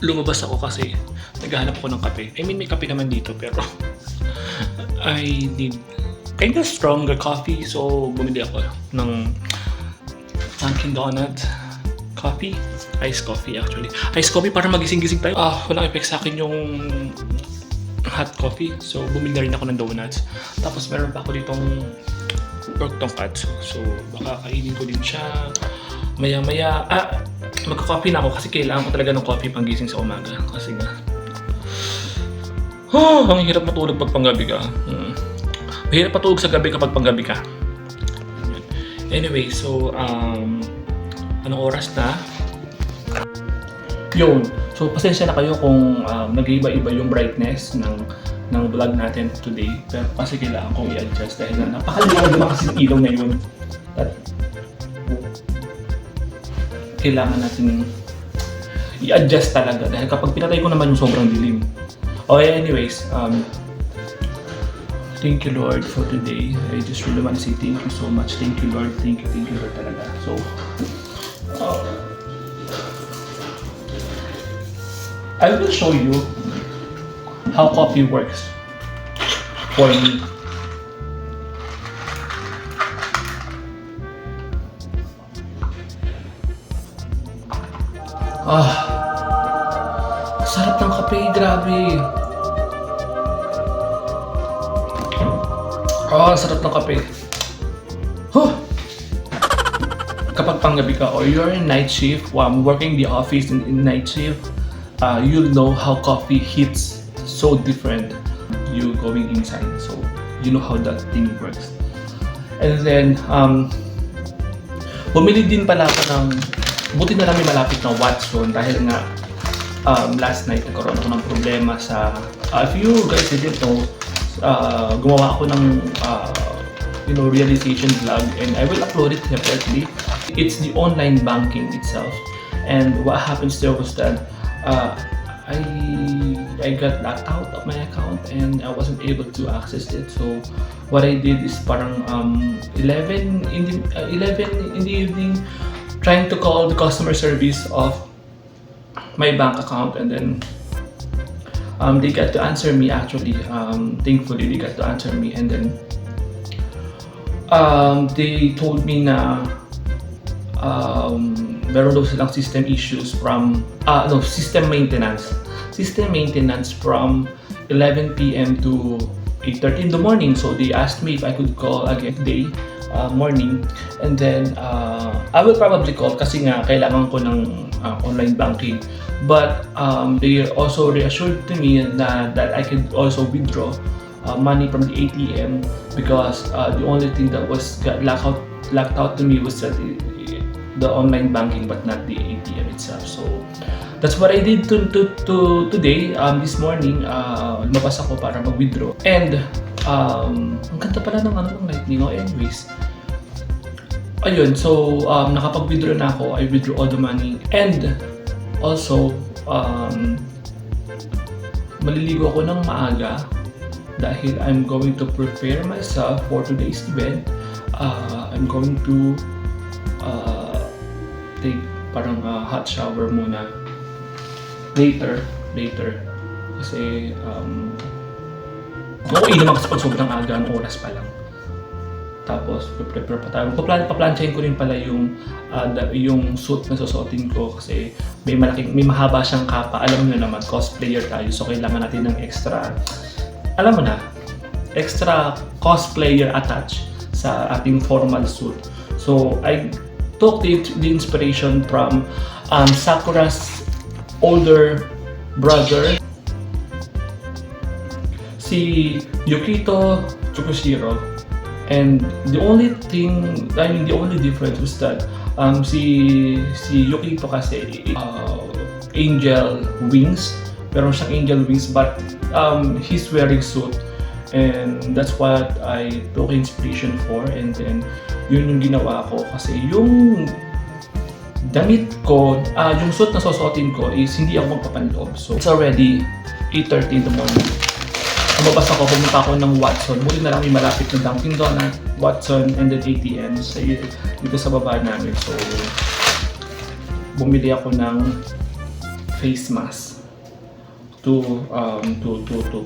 lumabas ako kasi naghahanap ako ng kape. I mean, may kape naman dito pero I need kind of stronger coffee. So, bumili ako ng Dunkin' Donut coffee. Iced coffee actually. Iced coffee para magising-gising tayo. Walang effect sa akin yung hot coffee. So, bumili na rin ako ng donuts. Tapos, meron pa ako ditong pork tonkatsu. So, baka kainin ko din siya. Maya-maya, magka-coffee na ako kasi kailangan ko talaga ng coffee pang gising sa umaga. Kasi nga, ang hirap matulog pag panggabi ka. Mahirap matulog sa gabi kapag panggabi ka. Anyway, so, anong oras na? Yun. So, pasensya na kayo kung nag-iiba-iba yung brightness ng vlog natin today. Pero kasi kailangan kong i-adjust dahil na napakaliwanag naman kasi ng ilaw na yun. At kailangan natin i-adjust talaga dahil kapag pinatay ko naman yung sobrang dilim. Okay, anyways, thank you Lord for today. I just really want to say thank you so much. Thank you Lord, thank you Lord talaga. So, I will show you how coffee works for me. Sarap ng kape, grabe. Sarap ng kape. Kapag panggabi ka or you're in night shift, working the office in night shift, you'll know how coffee hits so different you going inside. So, you know how that thing works. And then, bumili din pala ako ng, buti na lang may malapit na Watson dahil nga last night nagkaroon ako ng problema sa, if you guys didn't know, gumawa ako ng realization vlog and I will upload it separately. It's the online banking itself, and what happens there was that I got locked out of my account and I wasn't able to access it. So what I did is parang 11 in the evening trying to call the customer service of my bank account, and then they got to answer me actually. Thankfully they got to answer me, and then they told me na meron daw silang system issues from system maintenance from 11 p.m. to 8:30 in the morning. So they asked me if I could call again today morning, and then I will probably call kasi nga kailangan ko ng online banking. But they also reassured to me that I could also withdraw money from the ATM because the only thing that was got locked out to me was the online banking but not the ATM itself. So that's what I did today. This morning, lumabas ako para mag-withdraw. And ang ganda pala ng lightning. Anyways, ayun, so nakapag-withdraw na ako. I withdrew all the money. And also, maliligo ako ng maaga dahil I'm going to prepare myself for today's event. I'm going to take parang hot shower muna later kasi okay naman kasi pag sobrang aga ng oras pa lang. Tapos prepare pa tayo. Paplansyahin ko rin pala yung suit na susuotin ko kasi may mahaba siyang kapa. Alam mo naman, cosplayer tayo, so kailangan natin ng extra cosplayer attach sa ating formal suit. So I took the inspiration from Sakura's older brother, si Yukito Tsukushiro. And the only difference was that si Yukito kasi angel wings, meron siyang angel wings, but he's wearing suit, and that's what I took inspiration for. And then yun yung ginawa ko kasi yung damit ko, yung suit na susuotin ko is hindi ako magpapanloob. So it's already 8:30 in the morning. Lumabas ako, pumunta ako ng Watson. Muli na lang may malapit na Dunkin' Donut, Watson, and then ATM dito sa baba namin. So bumili ako ng face mask to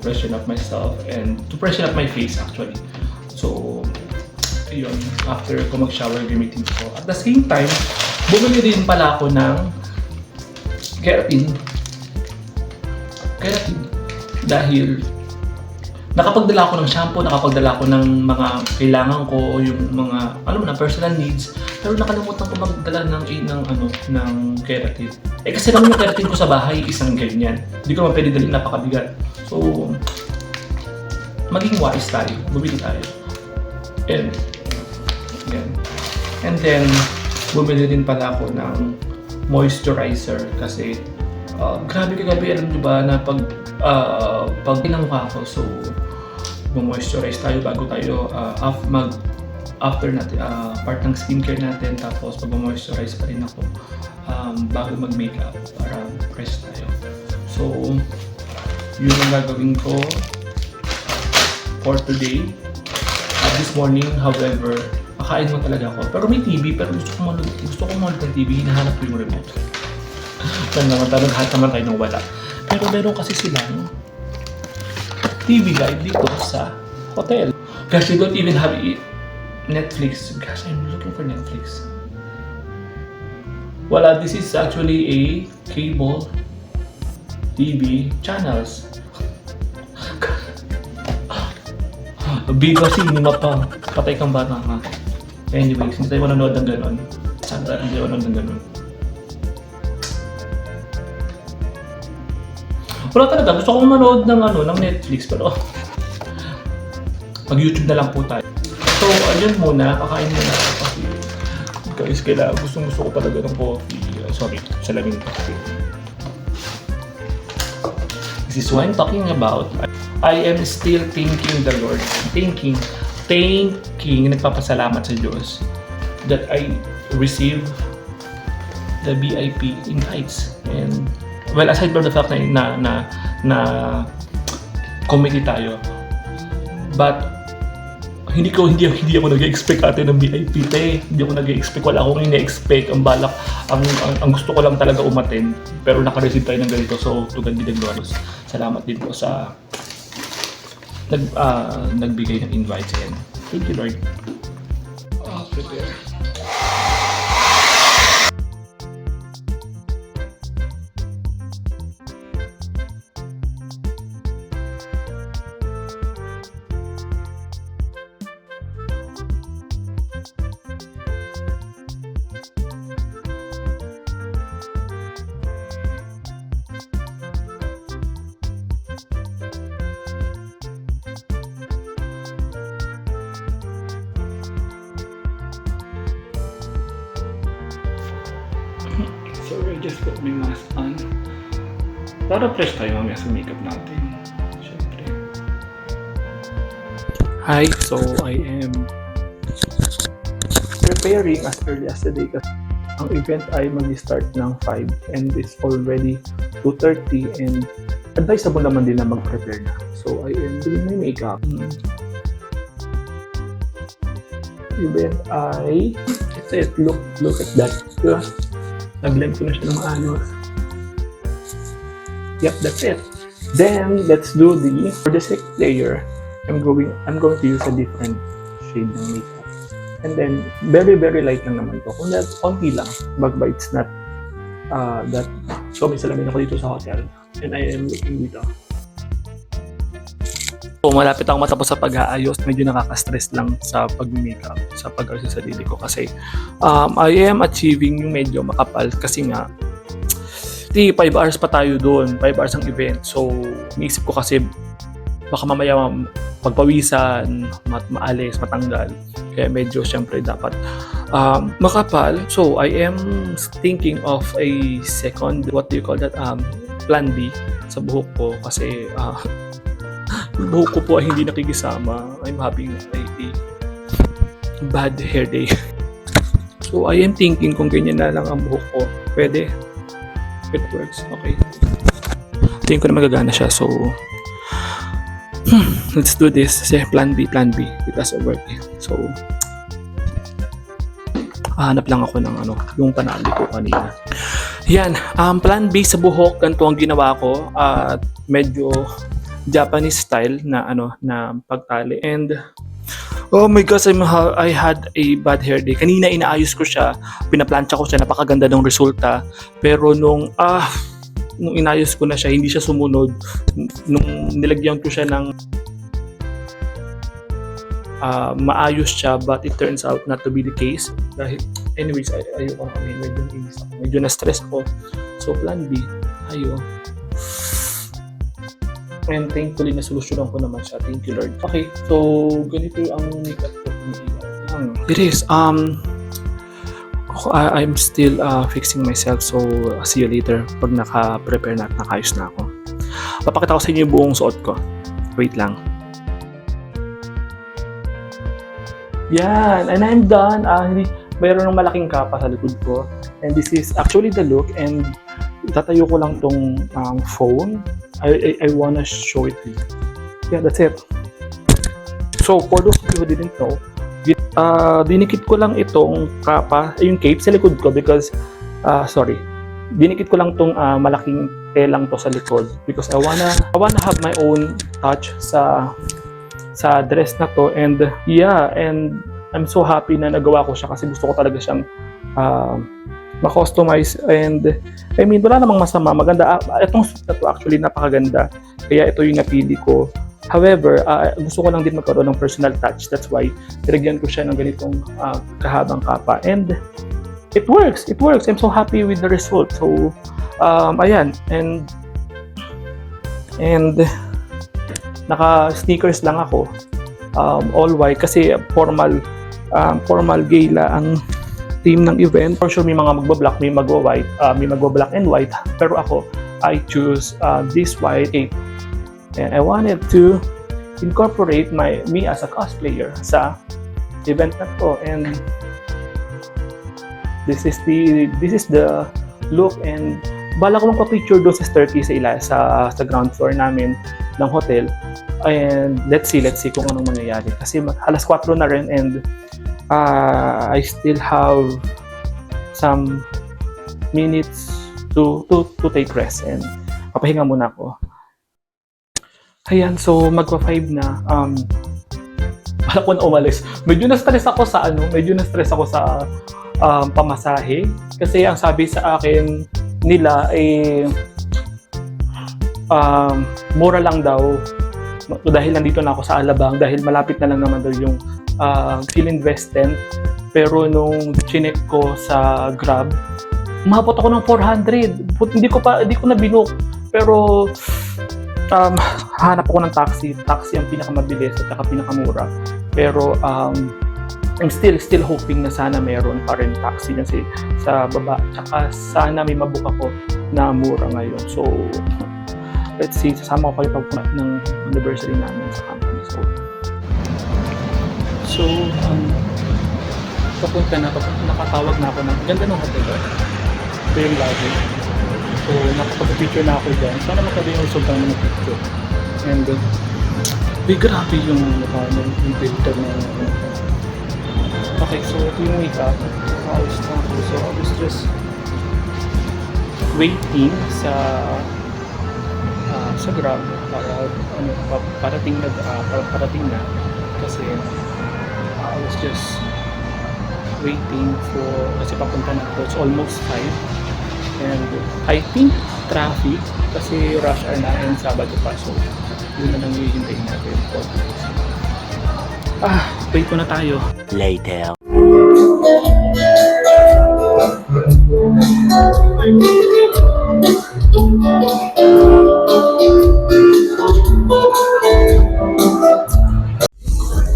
freshen up myself and to freshen up my face actually. So, yun, after ko mag-shower, gamitin ko. At the same time, bumili din pala ako ng keratin. Dahil nakapagdala ako ng shampoo, nakapagdala ako ng mga kailangan ko, yung mga personal needs. Pero nakalimutan ko magdala ng keratin. Kasi lang yung keratin ko sa bahay, isang ganyan. Hindi ko naman pwede dalhin, napakabigat. So, maging wise tayo, bumili tayo. And then, bumili din pala ako ng moisturizer kasi grabe alam nyo ba na pag pinamukha ko, so mag-moisturize tayo bago tayo after natin, part ng skincare natin, tapos mag-moisturize pa rin ako bago mag-makeup para fresh tayo. So, yun ang gagawin ko for today. This morning, however, makain mo talaga ako. Pero may TV, pero gusto ko manood ng TV, hinahanap ko yung remote. Naghahanap naman tayo ng wala. Pero meron kasi silang TV live dito sa hotel. Kasi they don't even have Netflix. Gosh, I'm looking for Netflix. Wala, this is actually a cable TV channels. Bigo cinema pa. Patay kang bata ka. Anyways, hindi tayo manonood ng ganon. Sandra, hindi tayo manonood ng ganon. Wala talaga. Gusto kong manood ng Netflix, pero mag-YouTube na lang po tayo. So, ayun muna. Kakain muna ako kasi guys, gusto ko talaga ng coffee. Sorry, salamin coffee. This is what I'm talking about. I am still thanking the Lord. Thanking, nagpapasalamat sa Diyos that I received the VIP invites. And well, aside from the fact na committee tayo, but hindi ako nag-expect ate ng VIP Hindi ako nag-expect, wala akong ina-expect. Ang balak, ang gusto ko lang talaga umattend, pero naka-receive tayo ng ganito. So, to God be the glory. Salamat din po sa nagbigay ng invite sa yan. Thank you, Lord. Prepare. So I just put my mask on. Para fresh tayo mamaya sa makeup natin. Siyempre. Hi, so I am preparing as early as today kasi ang event ay mag-start ng 5 and it's already 2:30 and advisable naman din na mag-prepare na. So I am doing my makeup. Event ay look at that. Yeah. Nag-blend ko na siya ng maayos. Yep, that's it. Then, let's do for the sixth layer, I'm going to use a different shade ng makeup. And then, very, very light lang naman to. Kung that's konti lang, but it's not that. So, may salamin ako dito sa hotel. And I am looking dito. So, malapit ako matapos sa pag-aayos. Medyo nakaka-stress lang sa pag-makeup, sa pag-ayos sa sarili ko. Kasi I am achieving yung medyo makapal. Kasi nga, 5 hours pa tayo doon. 5 hours ang event. So, iniisip ko kasi baka mamaya pagpawisan, maalis, matanggal. Kaya medyo syempre dapat makapal. So, I am thinking of a second, what do you call that? Plan B sa buhok ko. Kasi buhok ko po ay hindi nakikisama. I'm having a bad hair day. So, I am thinking kung ganyan na lang ang buhok ko. Pwede. It works. Okay. Tingin ko na magagana siya. So, let's do this. Kasi plan B. It doesn't work. So, hanap lang ako ng yung panali ko kanina. Yan, plan B sa buhok, ganito ang ginawa ko. At medyo Japanese style na na pagtali. And oh my gosh, I had a bad hair day. Kanina inaayos ko siya, pinaplantsa ko siya, napakaganda ng resulta. Pero nung inayos ko na siya, hindi siya sumunod. Nung nilagyan ko siya ng maayos siya, but it turns out not to be the case. Dahil, anyways, ayoko medyo na-stress ako. So, plan B, and thankfully, nasolusyonan ko naman siya. Thank you, Lord. Okay, so, ganito ang makeup ko. It is, I'm still fixing myself, so see you later pag naka-prepare na at nakayos na ako. Papakita ko sa inyo yung buong suot ko. Wait lang. Yan, and I'm done. Mayroon ng malaking kapa sa likod ko. And this is actually the look, and tatayo ko lang tong phone. I wanna show it to you. Yeah, that's it. So, for those of you who didn't know, dinikit ko lang itong kapa, yung cape sa likod ko because, dinikit ko lang tong malaking telang to sa likod because I wanna have my own touch sa dress na to. And yeah, and I'm so happy na nagawa ko siya kasi gusto ko talaga siyang ma-customize. And I mean, wala namang masama, maganda. Itong suit na to actually napakaganda, kaya ito yung napili ko. However, gusto ko lang din magkaroon ng personal touch. That's why nilagyan ko siya ng ganitong kahabang kapa. And it works. I'm so happy with the result. So, ayan. And naka-sneakers lang ako. All white kasi formal gala ang theme ng event. For sure, may mga magba-black, may magwa-white, may magwa-black and white. Pero ako, I choose this white cape. And I wanted to incorporate me as a cosplayer sa event na to. And this is the look. And bala ko magpa-picture doon sa staircase sa ground floor namin ng hotel. And let's see kung anong mangyayari. Kasi alas 4 na rin, and I still have some minutes to take rest, and papahinga muna ako. Ayan, so magpa-5 na. Wala ko na umalis. Medyo na-stress ako sa pamasahe. Kasi ang sabi sa akin nila ay mura lang daw. Dahil nandito na ako sa Alabang, dahil malapit na lang naman daw yung Philinvestent. Pero nung chinek ko sa Grab, umabot ako ng 400. Hindi ko na binook. Pero hanap ako ng taxi ang pinakamabilis at saka pinakamura. Pero I'm still hoping na sana meron pa rin taxi na sa baba. Tsaka sana may mabook ako na mura ngayon. So let's see, sasama ko kayo pag ng anniversary namin sa company. So nakatawag na ako ng ganda ng hotel. Ito yung lobby. So, nakapag-picture na ako dyan. Sana magkabi yung resulta ng mga picture. And, grabe yung filter na. Okay, so ito yung makeup. Ayos na ako. So, I was just waiting sa Grab para parating na. Kasi, I was just waiting kasi papunta na ako. It's almost 5. And I think traffic kasi rush hour na and Sabado pa, so yun na lang hihintayin natin. Wait ko na tayo. Later.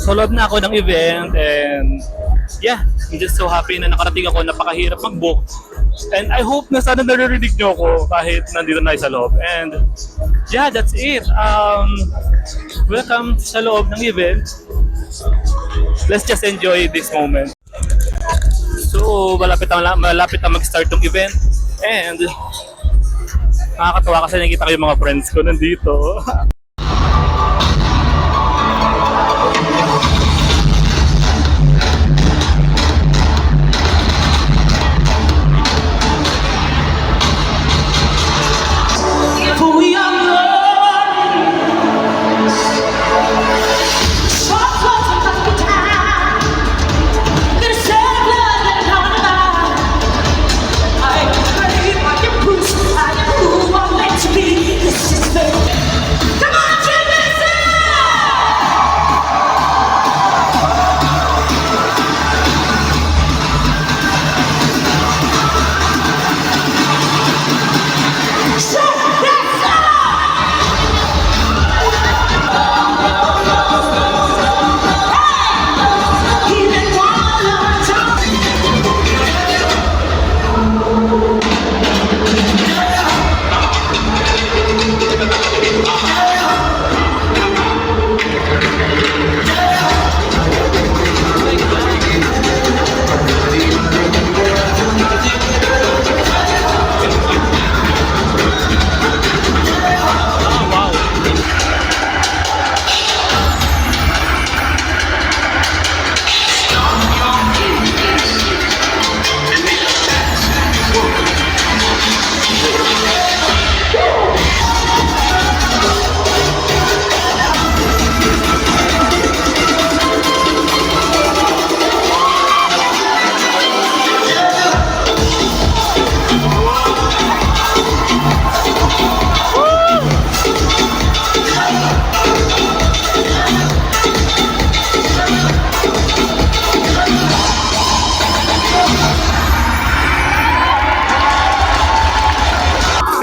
So load na ako ng event, and yeah, I'm just so happy na nakarating ako. Napakahirap mag-book. And I hope na sana naririnig nyo ako kahit nandito na sa loob. And yeah, that's it. Welcome sa loob ng event. Let's just enjoy this moment. So, malapit na mag-start ng event. And nakakatawa kasi nakita ko yung mga friends ko nandito.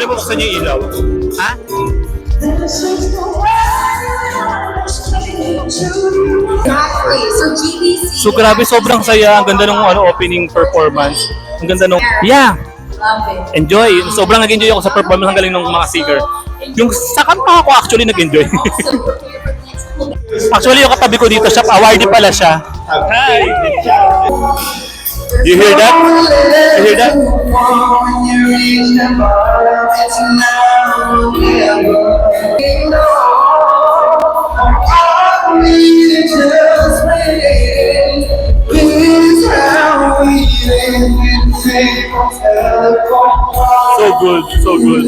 Pinapabuksan niyo yung ilaw. Ha? Exactly. So GBC. So grabe, sobrang saya. Ang ganda ng opening performance. Ang ganda ng... Yeah! Love it. Enjoy. Sobrang nag-enjoy ako sa performance. Ang galing ng mga singer. Yung sa kanta ako actually nag-enjoy. So prepare for the next couple of Actually, yung katabi ko dito, siya, awardee pala siya. Hi! You hear that? You hear that? So good, so good.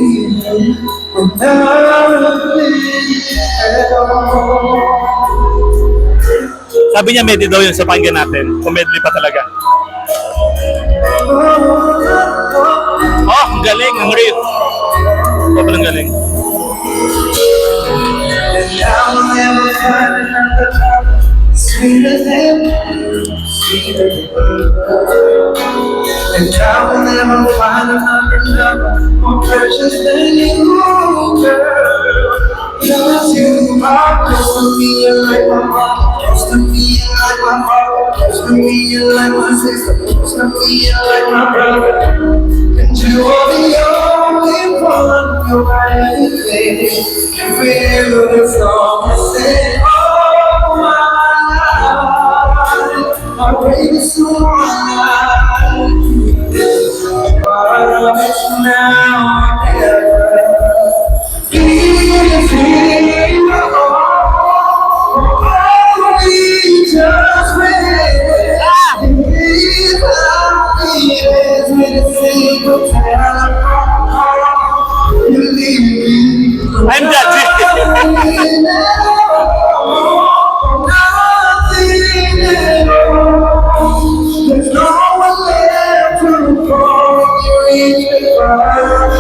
Sabi niya medley daw yun sa pakinggan natin. Kung medley pa talaga. Oh, ang galing, ang rip. Sobrang galing. And I will never find another lover more precious than you, girl. Cause you are close to me, you're like my mom. Close to me, you're like my father. Close to me, you're like my sister. Close to me, you're like my brother. And you are the only one who I can feel the song say, oh my life, my baby so alive. But it's now or I'm There's no one left to call you in the forever.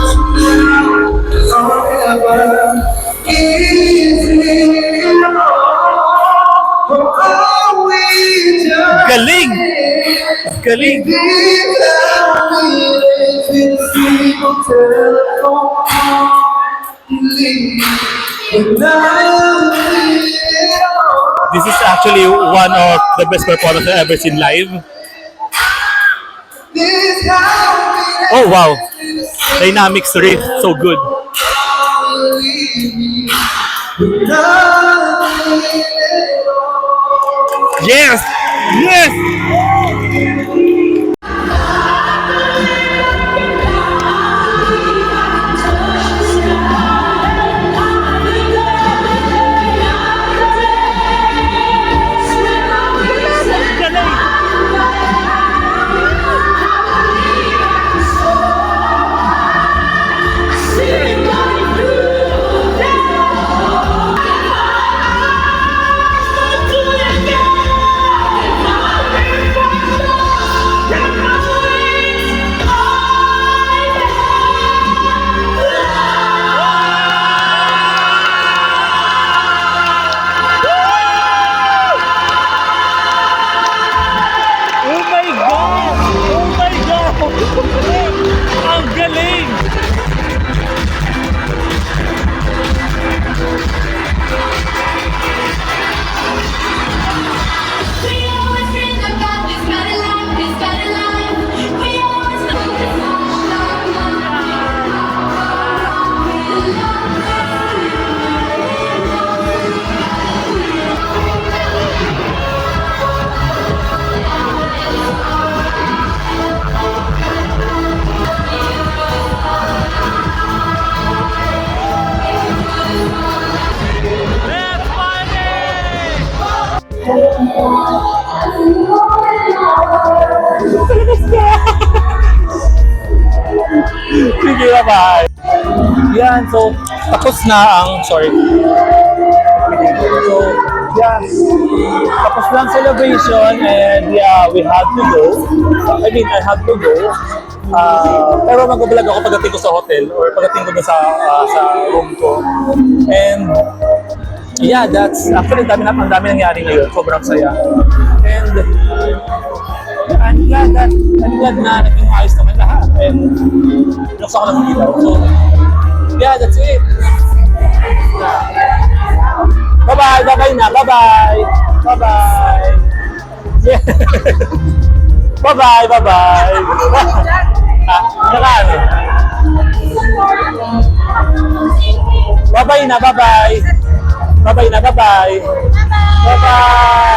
galing! Galing! This is actually one of the best performances I've ever seen live. Oh wow! Dynamics riff, so good. Yes! Yes! Sige, bye-bye. Yan, so, tapos na ang, sorry. So, yeah, tapos na ang celebration and yeah, we have to go. I mean, I have to go. Pero mag-vlog ako pagdating ko sa hotel or pagdating ko dun sa room ko. And yeah, that's actually ang dami nangyari ngayon. Sobrang saya. And I'm glad na naging ayos naman lahat. And nuksa ko lang ng ilaw. So, yeah, that's it. Yeah. Bye-bye, bye-bye na, bye-bye. Bye-bye. Yeah. Bye-bye, bye-bye. Naka ano? Bye-bye na, bye-bye. Bye-bye na, bye-bye. Bye-bye.